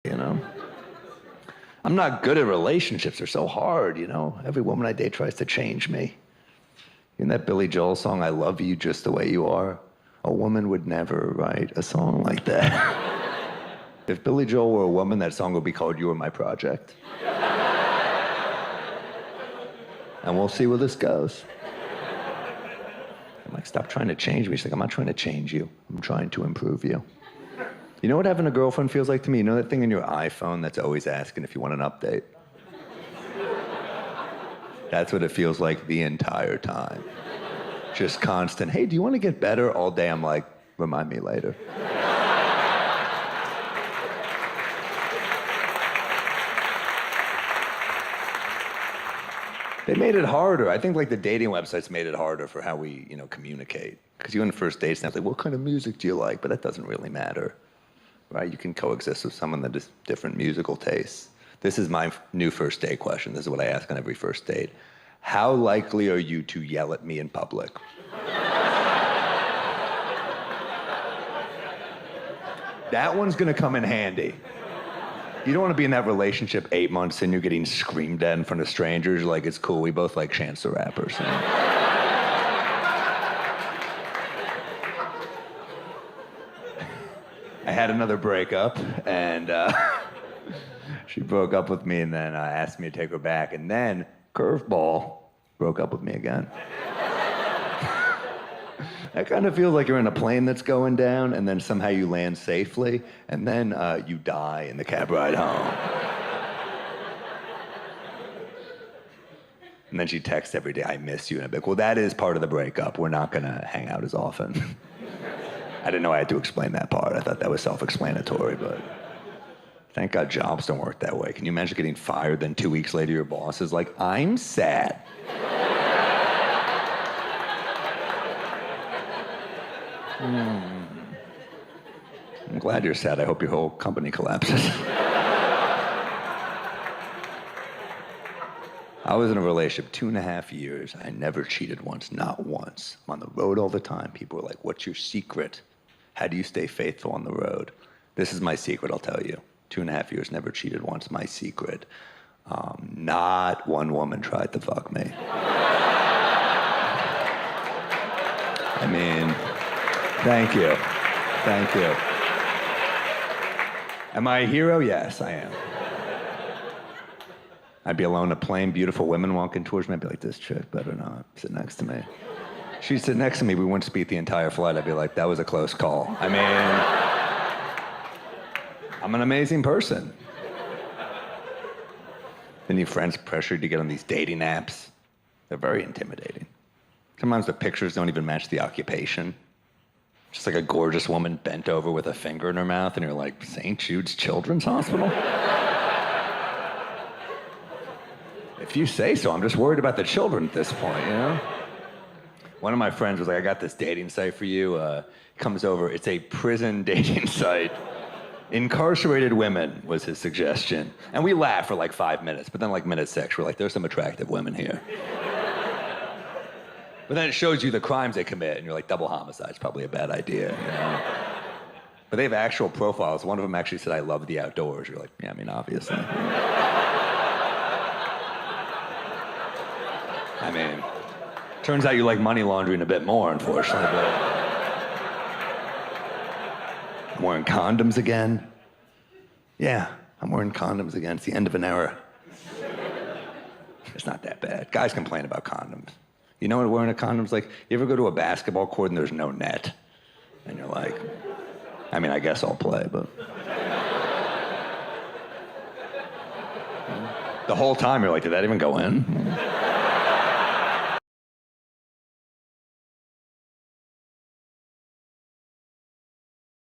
you know? I'm not good at relationships. They're so hard, you know? Every woman I date tries to change me. In that Billy Joel song, I love you just the way you are, a woman would never write a song like that. If Billy Joel were a woman, that song would be called You Were My Project. And we'll see where this goes. I'm like, stop trying to change me. She's like, I'm not trying to change you. I'm trying to improve you. You know what having a girlfriend feels like to me? You know that thing in your iPhone that's always asking if you want an update? That's what it feels like the entire time. Just constant, hey, do you want to get better? All day I'm like, remind me later. They made it harder. I think like the dating websites made it harder for how we, you know, communicate. Because you go on first dates and it's like, what kind of music do you like? But that doesn't really matter, right? You can coexist with someone that has different musical tastes. This is my new first date question. This is what I ask on every first date. How likely are you to yell at me in public? That one's gonna come in handy. You don't want to be in that relationship 8 months and you're getting screamed at in front of strangers. You're like, it's cool, we both like Chance the Rapper. So. I had another breakup, and she broke up with me and then asked me to take her back. And then, curveball, broke up with me again. That kind of feels like you're in a plane that's going down, and then somehow you land safely, and then you die in the cab ride home. And then she texts every day, I miss you. And I'm like, well, that is part of the breakup. We're not gonna hang out as often. I didn't know I had to explain that part. I thought that was self-explanatory, but thank God jobs don't work that way. Can you imagine getting fired, then 2 weeks later your boss is like, I'm sad. I'm glad you're sad. I hope your whole company collapses. I was in a relationship 2.5 years. I never cheated once, not once. I'm on the road all the time. People are like, what's your secret? How do you stay faithful on the road? This is my secret, I'll tell you. 2.5 years, never cheated once. My secret. Not one woman tried to fuck me. I mean, thank you. Thank you. Am I a hero? Yes, I am. I'd be alone on a plane, beautiful women walking towards me. I'd be like, this chick better not sit next to me. She'd sit next to me, we wouldn't speak the entire flight. I'd be like, that was a close call. I mean, I'm an amazing person. Then your friends pressure you to get on these dating apps. They're very intimidating. Sometimes the pictures don't even match the occupation. Just like a gorgeous woman bent over with a finger in her mouth, and you're like, St. Jude's Children's Hospital? If you say so, I'm just worried about the children at this point, you know? One of my friends was like, I got this dating site for you. Comes over, it's a prison dating site. Incarcerated women was his suggestion. And we laughed for like 5 minutes, but then like minute 6, we're like, there's some attractive women here. But then it shows you the crimes they commit, and you're like, double homicide's probably a bad idea, you know? But they have actual profiles. One of them actually said, I love the outdoors. You're like, yeah, I mean, obviously. I mean, turns out you like money laundering a bit more, unfortunately, but I'm wearing condoms again. Yeah, I'm wearing condoms again. It's the end of an era. It's not that bad. Guys complain about condoms. You know what wearing a condom's like? You ever go to a basketball court and there's no net? And you're like, I mean, I guess I'll play, but... The whole time you're like, did that even go in?